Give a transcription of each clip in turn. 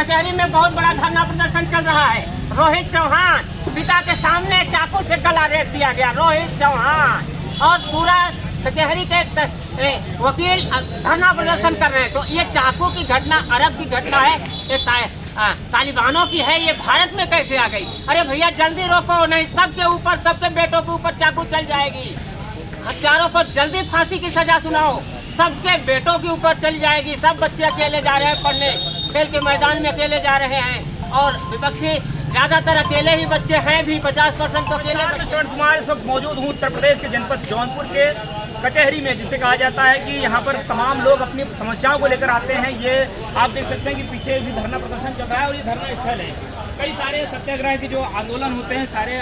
कचहरी में बहुत बड़ा धरना प्रदर्शन चल रहा है। रोहित चौहान पिता के सामने चाकू से गला रेत दिया गया। रोहित चौहान और पूरा कचहरी के वकील धरना प्रदर्शन कर रहे हैं। तो ये चाकू की घटना अरब की घटना है, ये तालिबानों की है, ये भारत में कैसे आ गई? अरे भैया जल्दी रोको, नहीं सबके ऊपर, सबके बेटों के ऊपर चाकू चल जाएगी। हत्यारों को जल्दी फांसी की सजा सुनाओ, सबके बेटों के ऊपर चली जाएगी। सब बच्चे अकेले जा रहे हैं पढ़ने, खेल के मैदान में अकेले जा रहे हैं और विपक्षी ज्यादातर अकेले ही बच्चे हैं भी, 50% तो अकेले। श्रवण कुमार इस वक्त मौजूद हूँ उत्तर प्रदेश के जनपद जौनपुर के कचहरी में, जिसे कहा जाता है कि यहाँ पर तमाम लोग अपनी समस्याओं को लेकर आते हैं। ये आप देख सकते हैं कि पीछे भी धरना प्रदर्शन चल रहा है और ये धरना स्थल है। कई सारे सत्याग्रह के जो आंदोलन होते हैं, सारे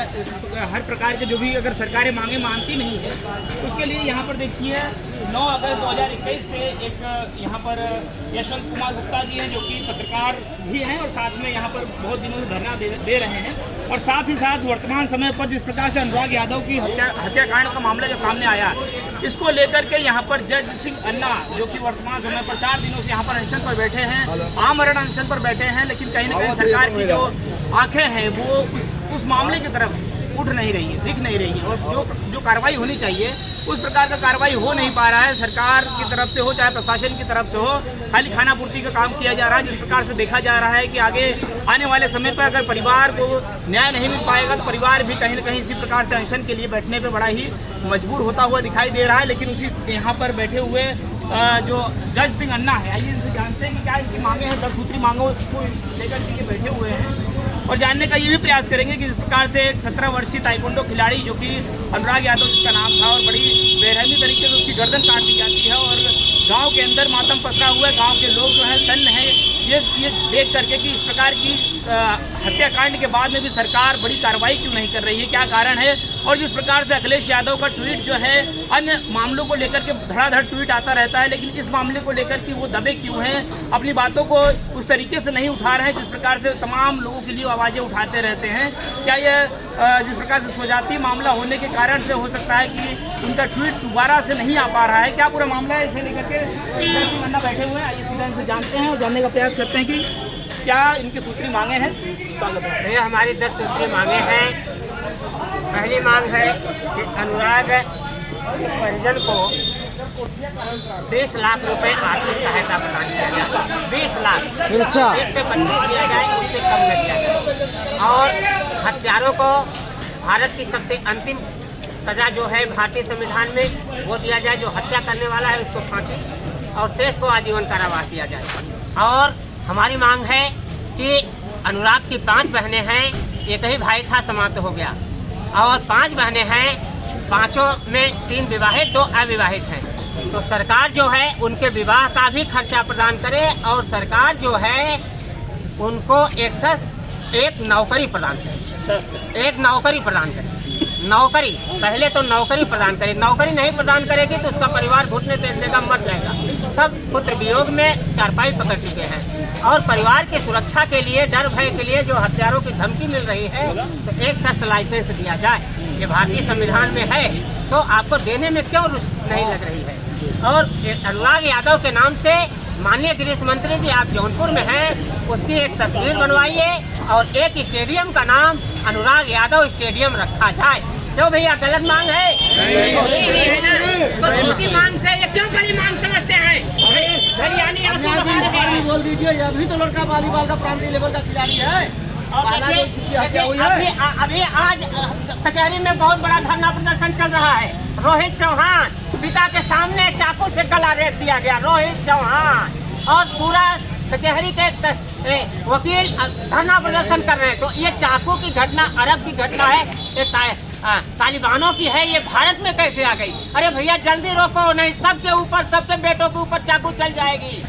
हर प्रकार के जो भी अगर सरकारें मांगे मानती नहीं है, तो उसके लिए यहाँ पर देखिए 9 अगस्त 2021 से एक यहाँ पर यशवंत कुमार गुप्ता जी हैं जो कि पत्रकार भी हैं और साथ में यहाँ पर बहुत दिनों से धरना दे रहे हैं। और साथ ही साथ वर्तमान समय पर जिस प्रकार से अनुराग यादव की हत्याकांड का मामला जब सामने आया, इसको लेकर के यहाँ पर जज सिंह अन्ना जो कि वर्तमान समय पर 4 दिनों से यहाँ पर अनशन पर बैठे हैं, आमरण अनशन पर बैठे हैं, लेकिन कहीं ना कहीं सरकार की जो आंखें हैं वो उस मामले की तरफ उठ नहीं रही है, दिख नहीं रही है और जो कार्रवाई होनी चाहिए उस प्रकार का कार्रवाई हो नहीं पा रहा है। सरकार की तरफ से हो चाहे प्रशासन की तरफ से हो, खाली खाना पूर्ति का काम किया जा रहा है। जिस प्रकार से देखा जा रहा है कि आगे आने वाले समय पर अगर परिवार को न्याय नहीं मिल पाएगा तो परिवार भी कहीं ना कहीं इसी प्रकार से अनशन के लिए बैठने पर बड़ा ही मजबूर होता हुआ दिखाई दे रहा है। लेकिन उसी यहाँ पर बैठे हुए जो जज सिंह अन्ना है, आइए इनसे जानते हैं कि क्या इनकी मांगे हैं, 10 सूत्री मांगों को लेकर के बैठे हुए हैं और जानने का ये भी प्रयास करेंगे कि जिस प्रकार से एक 17 वर्षीय ताइक्वांडो खिलाड़ी जो कि अनुराग यादव जिसका नाम था और बड़ी बेरहमी तरीके से उसकी गर्दन काट दी जाती है और गांव के अंदर मातम पसरा हुआ है, गांव के लोग जो है सन्न है ये देख करके कि इस प्रकार की हत्याकांड के बाद में भी सरकार बड़ी कार्रवाई क्यों नहीं कर रही है, क्या कारण है। और जिस प्रकार से अखिलेश यादव का ट्वीट जो है अन्य मामलों को लेकर के धड़ाधड़ ट्वीट आता रहता है, लेकिन इस मामले को लेकर कि वो दबे क्यों हैं, अपनी बातों को उस तरीके से नहीं उठा रहे हैं जिस प्रकार से तमाम लोगों के लिए आवाज़ें उठाते रहते हैं। क्या यह जिस प्रकार से स्वजातीय मामला होने के कारण से हो सकता है कि उनका ट्वीट दोबारा से नहीं आ पा रहा है? क्या पूरा मामला है, इसे लेकर के अन्ना बैठे हुए हैं। आइए सीधा इनसे जानते हैं और जानने का प्रयास करते हैं कि क्या इनकी सूत्री मांगे हैं। ये हमारी 10 सूत्री मांगे हैं। पहली मांग है कि अनुराग परिजन को 20 लाख रुपए आर्थिक सहायता प्रदान किया जाए। 20 लाख, इससे 25 दिया जाए, उससे कम न दिया जाए। और हत्यारों को भारत की सबसे अंतिम सजा जो है भारतीय संविधान में वो दिया जाए, जो हत्या करने वाला है उसको फांसी और शेष को आजीवन कारावास दिया जाए। और हमारी मांग है कि अनुराग की 5 बहनें हैं, एक ही भाई था समाप्त हो गया, और 5 बहनें हैं, 5ों में 3 विवाहित 2 अविवाहित हैं। तो सरकार जो है उनके विवाह का भी खर्चा प्रदान करे और सरकार जो है उनको एक नौकरी प्रदान करे, एक नौकरी प्रदान करे। नौकरी पहले तो नौकरी प्रदान करे, नौकरी नहीं प्रदान करेगी तो उसका परिवार घुटने टेकने मर जाएगा। सब पुत्र वियोग में चारपाई पकड़ चुके हैं और परिवार की सुरक्षा के लिए, डर भय के लिए जो हथियारों की धमकी मिल रही है, तो एक सख्त लाइसेंस दिया जाए। ये भारतीय संविधान में है तो आपको देने में क्यों नहीं लग रही है। और अनुराग यादव के नाम से माननीय गृह मंत्री जी आप जौनपुर में हैं, उसकी एक तस्वीर बनवाइए और एक स्टेडियम का नाम अनुराग यादव स्टेडियम रखा जाए। क्यों भैया गलत मांग है? तो छोटी मांग से ये क्यों बड़ी मांग समझते हैं? बोल दीजिए, अभी तो लड़का वॉलीबॉल का प्रांतीय लेवल का खिलाड़ी है। अभी आज कचहरी में बहुत बड़ा धरना प्रदर्शन चल रहा है। रोहित चौहान पिता के सामने चाकू से गला रेत दिया गया। रोहित चौहान और पूरा कचहरी के वकील धरना प्रदर्शन कर रहे हैं। तो ये चाकू की घटना अरब की घटना है, ये तालिबानों की है, ये भारत में कैसे आ गई? अरे भैया जल्दी रोको, नहीं सबके ऊपर, सबके बेटों के ऊपर चाकू चल जाएगी।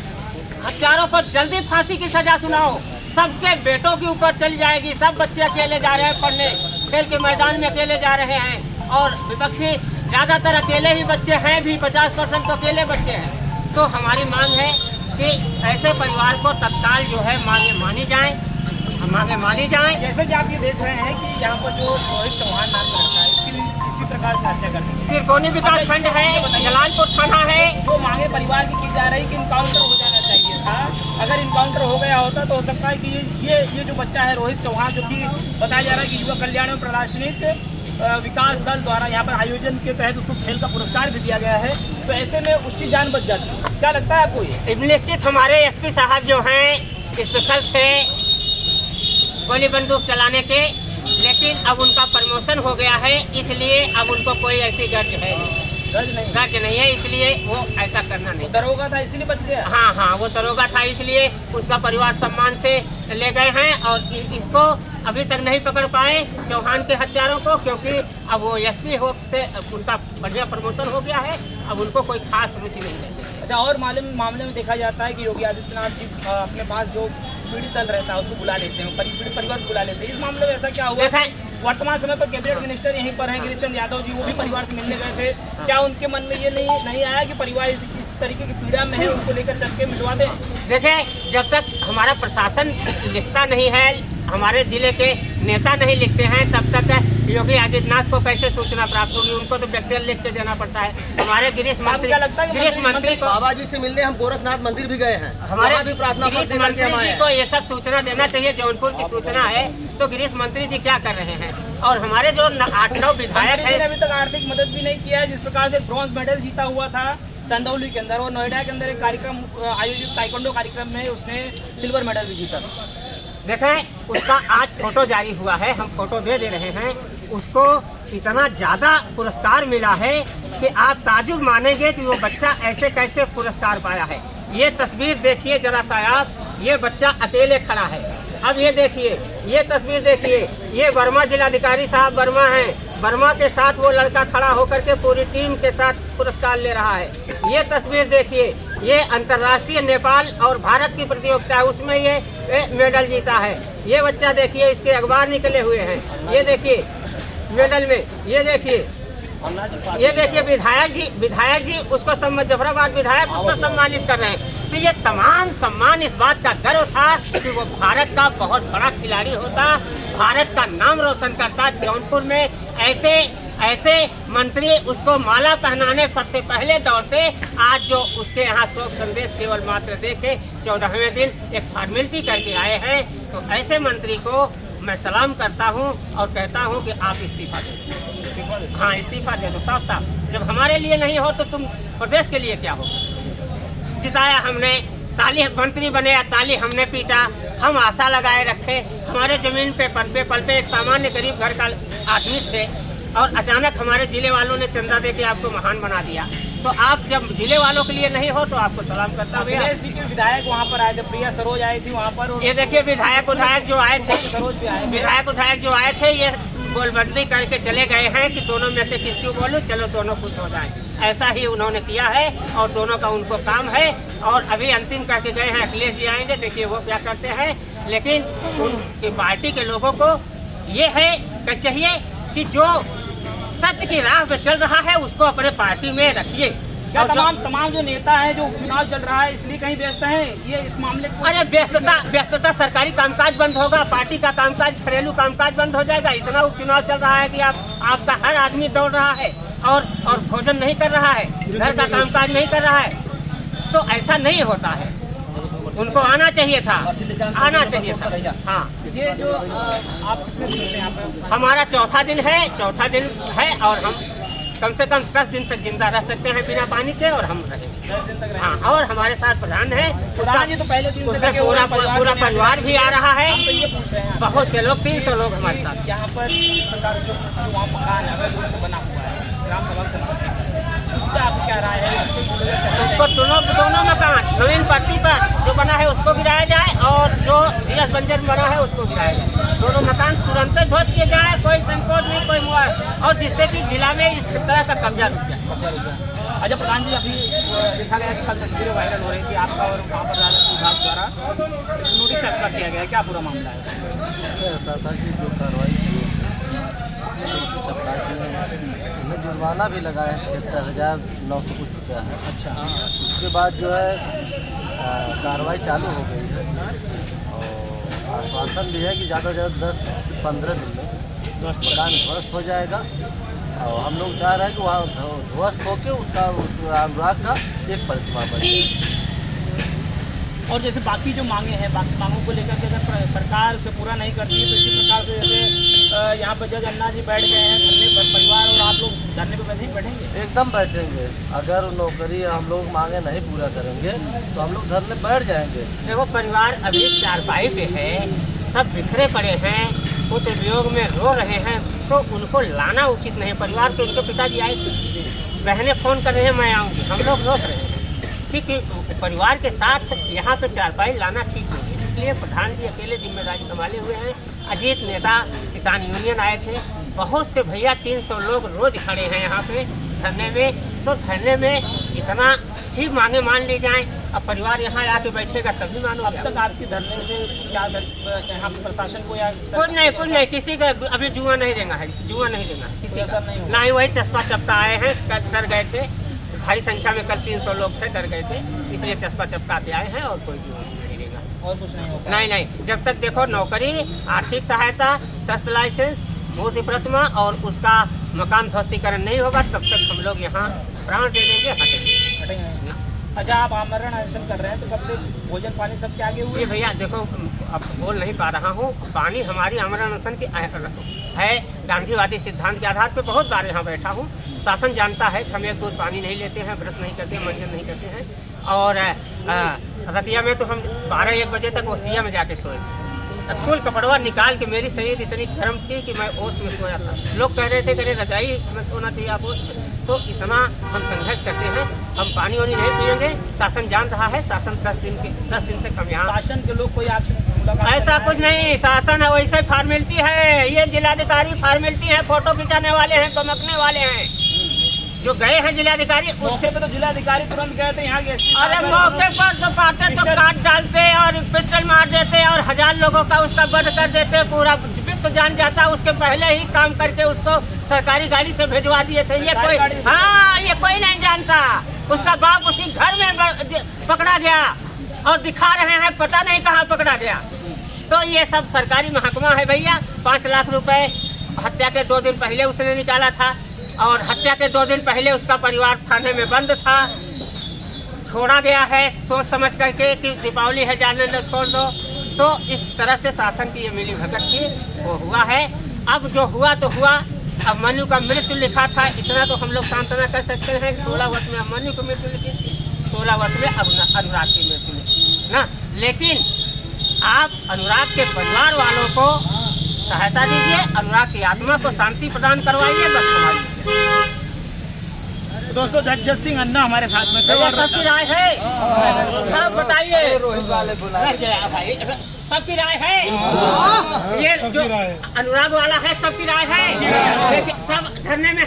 हत्यारों को जल्दी फांसी की सजा सुनाओ, सबके बेटों के ऊपर चली जाएगी। सब बच्चे अकेले जा रहे हैं पढ़ने, खेल के मैदान में अकेले जा रहे हैं और विपक्षी ज्यादातर अकेले ही बच्चे हैं भी, 50% तो अकेले बच्चे हैं। तो हमारी मांग है कि ऐसे परिवार को तत्काल जो है मानी जाए। जैसे कि आप ये देख रहे हैं कि यहाँ पर जो रोहित चौहान नाम रखा है, इसकी इसी प्रकार से हत्या करनी है। सिरकोनी विकास खंड है, जलालपुर थाना है। जो मांगे परिवार की जा रही कि इनकाउंटर हो जाना चाहिए। था। अगर इनकाउंटर हो गया होता तो हो सकता है कि ये जो बच्चा है रोहित चौहान, जो कि बताया जा रहा है कि युवा कल्याण एवं प्रशासनिक विकास दल द्वारा यहाँ पर आयोजन के तहत उसको खेल का पुरस्कार भी दिया गया है, तो ऐसे में उसकी जान बच जाती। क्या लगता है आपको ये? निश्चित हमारे एसपी साहब जो हैं स्पेशल थे गोली बंदूक चलाने के, लेकिन अब उनका प्रमोशन हो गया है, इसलिए अब उनको कोई ऐसी गर्ज नहीं है, इसलिए वो ऐसा करना नहीं। दरोगा था इसलिए बच गया। हाँ, वो दरोगा था इसलिए उसका परिवार सम्मान से ले गए हैं और इसको अभी तक नहीं पकड़ पाए चौहान के हत्यारों को, क्योंकि अब वो एसपी हो से उनका बढ़िया प्रमोशन हो गया है, अब उनको कोई खास रुचि नहीं है। अच्छा, और मामले में देखा जाता है कि योगी आदित्यनाथ जी अपने पास जो पीड़ित दल रहता है उसको बुला लेते हैं, पीड़ित परिवार को बुला लेते हैं। इस मामले में ऐसा क्या हुआ? वर्तमान समय पर कैबिनेट मिनिस्टर यहीं पर हैं गिरीश चंद्र यादव जी, वो भी परिवार से मिलने गए थे। क्या उनके मन में ये नहीं आया कि परिवार इस तरीके की पीड़ा में है, उसको लेकर चल के मिलवा दें? देखिए, जब तक हमारा प्रशासन लिखता नहीं है, हमारे जिले के नेता नहीं लिखते हैं, तब तक योगी आदित्यनाथ को कैसे सूचना प्राप्त होगी? उनको तो व्यक्तिगत लिख के देना पड़ता है। हमारे गिरीश मंत्री को बाबा जी से मिलने हम गोरखनाथ मंदिर भी गए हैं, हमारे भी प्रार्थना गिरीश मंत्री जी को ये सब सूचना देना चाहिए। जौनपुर की सूचना है तो गिरीश मंत्री जी क्या कर रहे हैं? और हमारे जो 8-9 विधायक हैं, अभी तक आर्थिक मदद भी नहीं किया है। जिस प्रकार से ब्रॉन्ज मेडल जीता हुआ था चंदौली के अंदर और नोएडा के अंदर एक कार्यक्रम आयोजित ताइक्वांडो कार्यक्रम में उसने सिल्वर मेडल भी जीता। देखें, उसका आज फोटो जारी हुआ है, हम फोटो दे रहे हैं। उसको इतना ज़्यादा पुरस्कार मिला है कि आप ताजुब मानेंगे कि वो बच्चा ऐसे कैसे पुरस्कार पाया है। ये तस्वीर देखिए जरा सा आप, ये बच्चा अकेले खड़ा है। अब ये देखिए, ये तस्वीर देखिए, ये वर्मा जिलाधिकारी साहब वर्मा हैं, वर्मा के साथ वो लड़का खड़ा होकर के पूरी टीम के साथ पुरस्कार ले रहा है। ये तस्वीर देखिए, ये अंतर्राष्ट्रीय नेपाल और भारत की प्रतियोगिता है, उसमें ये मेडल जीता है। ये बच्चा देखिए, इसके अखबार निकले हुए हैं, ये देखिए मेडल में, ये देखिए विधायक जी उसको जफराबाद विधायक उसको सम्मानित कर रहे हैं। तो ये तमाम सम्मान इस बात का गर्व था कि वो भारत का बहुत बड़ा खिलाड़ी होता, भारत का नाम रोशन करता। जौनपुर में ऐसे मंत्री उसको माला पहनाने सबसे पहले दौर से आज जो उसके यहाँ शोक संदेश केवल मात्र देके 14वें दिन एक फॉर्मेलिटी करके आए हैं, तो ऐसे मंत्री को मैं सलाम करता हूं और कहता हूं कि आप इस्तीफा दे। हाँ, इस्तीफा दे दो साफ। जब हमारे लिए नहीं हो तो तुम प्रदेश के लिए क्या हो? जिताया हमने, ताली मंत्री बने, ताली हमने पीटा, हम आशा लगाए रखे। हमारे जमीन पे पल पे एक सामान्य गरीब घर का आदमी थे और अचानक हमारे जिले वालों ने चंदा दे के आपको महान बना दिया। तो आप जब जिले वालों के लिए नहीं हो तो आपको सलाम करता हूँ। विधायक वहाँ पर आए थे, प्रिया सरोज आई थी वहाँ पर। ये देखिए विधायक जो आए थे, विधायक जो आए थे, ये गोलबंदी करके चले गए हैं कि दोनों में से किसको बोलूं, चलो दोनों खुश हो जाएं। ऐसा ही उन्होंने किया है और दोनों का उनको काम है। और अभी अंतिम करके गए हैं, अखिलेश जी आएंगे, देखिए वो क्या करते हैं। लेकिन उनकी पार्टी के लोगों को ये है चाहिए कि जो सत्य की राह पे चल रहा है उसको अपने पार्टी में रखिए। क्या तमाम जो नेता है जो उपचुनाव चल रहा है इसलिए कहीं व्यस्त हैं ये इस मामले को? अरे व्यस्तता सरकारी कामकाज बंद होगा, पार्टी का कामकाज, घरेलू कामकाज बंद हो जाएगा। इतना उपचुनाव चल रहा है कि आपका हर आदमी दौड़ रहा है और भोजन नहीं कर रहा है, घर का कामकाज नहीं कर रहा है। तो ऐसा नहीं होता है, उनको आना चाहिए था। हाँ, ये जो आप कितने दिन से यहाँ पे? हमारा चौथा दिन है और हम कम से कम 10 दिन तक जिंदा रह सकते हैं बिना पानी के, और हम रहेंगे 10 दिन तक। हाँ, और हमारे साथ प्रधान है, प्रधान जी तो पहले दिन से पूरा परिवार भी आ रहा है। हम तो ये पूछ रहे हैं, बहुत से लोग, 300 लोग हमारे साथ। यहाँ पर इस प्रकार जो वहाँ मकान है वो बना हुआ है ग्राम सभा संपत्ति, उससे आप क्या राय है? उसको दोनों मकान नवीन पट्टी पर जो बना है उसको गिराया जाए और जो जीएस बंजर बना है उसको गिराया जाए। दोनों मकान तुरंत ध्वस्त किए जाए, कोई संकोच नहीं, कोई मुआवजा, और जिससे कि जिला में इस तरह का कब्जा रुक जाए। अच्छा प्रधान जी, अभी देखा गया कि कल तस्वीरें वायरल हो रही थी आपका और वहाँ पर राजस्व विभाग द्वारा नोटिस चस्पा किया गया, क्या पूरा मामला है? ऐसा था कि जो कार्रवाई उन्हें जुर्माना भी लगाया है 73,900 कुछ रुपया है। अच्छा, उसके बाद जो है कार्रवाई चालू हो गई है और आश्वासन भी है कि ज़्यादा से ज़्यादा 10 से 15 दिन में मकान ध्वस्त हो जाएगा। और हम लोग चाह रहे हैं कि वहाँ ध्वस्त होकर उसका अनुराग का एक प्रतिमा बने। और जैसे बाकी जो मांगे हैं, बाकी मांगों को लेकर के अगर सरकार उसे पूरा नहीं करती है तो इसी प्रकार से जैसे यहाँ पर जज अन्ना जी बैठ गए हैं धरने पर, परिवार और आप लोग धरने पर बैठेंगे? एकदम बैठेंगे। अगर नौकरी हम लोग मांगे नहीं पूरा करेंगे तो हम लोग धरने बैठ जाएंगे। देखो परिवार अभी चारपाई पे है, सब बिखरे पड़े हैं, पुत्र वियोग में रो रहे हैं, तो उनको लाना उचित नहीं। परिवार के उनके पिताजी आए थे, बहनें फोन कर रहे हैं मैं आऊँगी, हम लोग रोक रहे हैं, क्योंकि परिवार के साथ यहाँ पे चारपाई लाना ठीक नहीं है। इसलिए प्रधान जी अकेले जिम्मेदारी संभाले हुए हैं। अजीत नेता किसान यूनियन आए थे, बहुत से भैया 300 लोग रोज खड़े हैं यहाँ पे धरने में। तो धरने में इतना ही मांगे मान ली जाएं, अब परिवार यहाँ आके बैठेगा तभी मानो। अब तक आपके धरने से क्या यहाँ प्रशासन को या कुछ नहीं, किसी का अभी जुआ नहीं देगा है, जुआ नहीं देगा किसी का ना ही। वही चस्पा चपका आए हैं, डर गए थे, भारी संख्या में कल 300 लोग थे, डर गए थे, इसलिए चस्पा चपका के आए हैं और कोई नहीं देगा और कुछ नहीं होगा। नहीं, जब तक देखो नौकरी, आर्थिक सहायता, शस्त्र लाइसेंस, मूर्ति प्रतिमा और उसका मकान ध्वस्तीकरण नहीं होगा तब तक हम लोग यहाँ प्राण दे देंगे, हटेंगे। अच्छा, आप आमरण अनशन कर रहे हैं तो कब से भोजन पानी सब के आगे हुए? ये भैया देखो अब बोल नहीं पा रहा हूँ, पानी हमारी आमरण अनशन की है गांधीवादी सिद्धांत के आधार पे। बहुत बार यहाँ बैठा हूँ, शासन जानता है कि हम एक दूध पानी नहीं लेते हैं, ब्रश नहीं करते हैं, मंजन नहीं करते हैं। और रतिया में तो हम 12-1 बजे तक ओसिया में जाके सोए थे। फुल कपड़वा निकाल के मेरी शरीर इतनी गर्म थी कि मैं ओस में सोया था। लोग कह रहे थे कि रजाई में सोना चाहिए आप ओस में। तो इतना हम संघर्ष करते हैं, हम पानी वानी नहीं पिएंगे। शासन जान रहा है, शासन 10 दिन तक हम यहाँ। शासन के लोग कोई आपसे मुलाकात? ऐसा कुछ नहीं, शासन है वैसे फॉर्मेलिटी है। ये जिलाधिकारी फॉर्मेलिटी है, फोटो खिंचाने वाले हैं, बमकने वाले हैं। जो गए हैं जिलाधिकारी, उससे तो जिलाधिकारी तुरंत गए थे यहाँ के। अरे मौके पर तो पाते तो काट डालते और पिस्टल मार देते और 1000 लोगों का उसका बंद कर देते, पूरा विश्व जान जाता। उसके पहले ही काम करके उसको सरकारी गाड़ी से भिजवा दिए थे। ये कोई ये कोई नहीं जानता। उसका बाप उसी घर में पकड़ा गया और दिखा रहे हैं, पता नहीं कहाँ पकड़ा गया। तो ये सब सरकारी महकमा है भैया। 5 लाख रुपए हत्या के 2 दिन पहले उसने निकाला था और हत्या के 2 दिन पहले उसका परिवार थाने में बंद था। छोड़ा गया है सोच समझ करके कि दीपावली है, जाने दो, छोड़ दो। तो इस तरह से शासन की ये मिली भगत थी, वो हुआ है। अब जो हुआ तो हुआ। अब मनु का मृत्यु लिखा था, इतना तो हम लोग सांत्वना कर सकते हैं। 16 वर्ष में मनु की मृत्यु लिखी थी, 16 वर्ष में अनुराग की मृत्यु लिखी ना। लेकिन आप अनुराग के परिवार वालों को सहायता दीजिए, अनुराग की आत्मा को शांति प्रदान करवाइए, बस हमारी। दोस्तों, जगजीत सिंह अन्ना हमारे साथ में थे। सबकी राय है, सब बताइए। रोहित वाले भाई सबकी राय है, ये जो अनुराग वाला है सबकी राय है। देखिए सब धरने में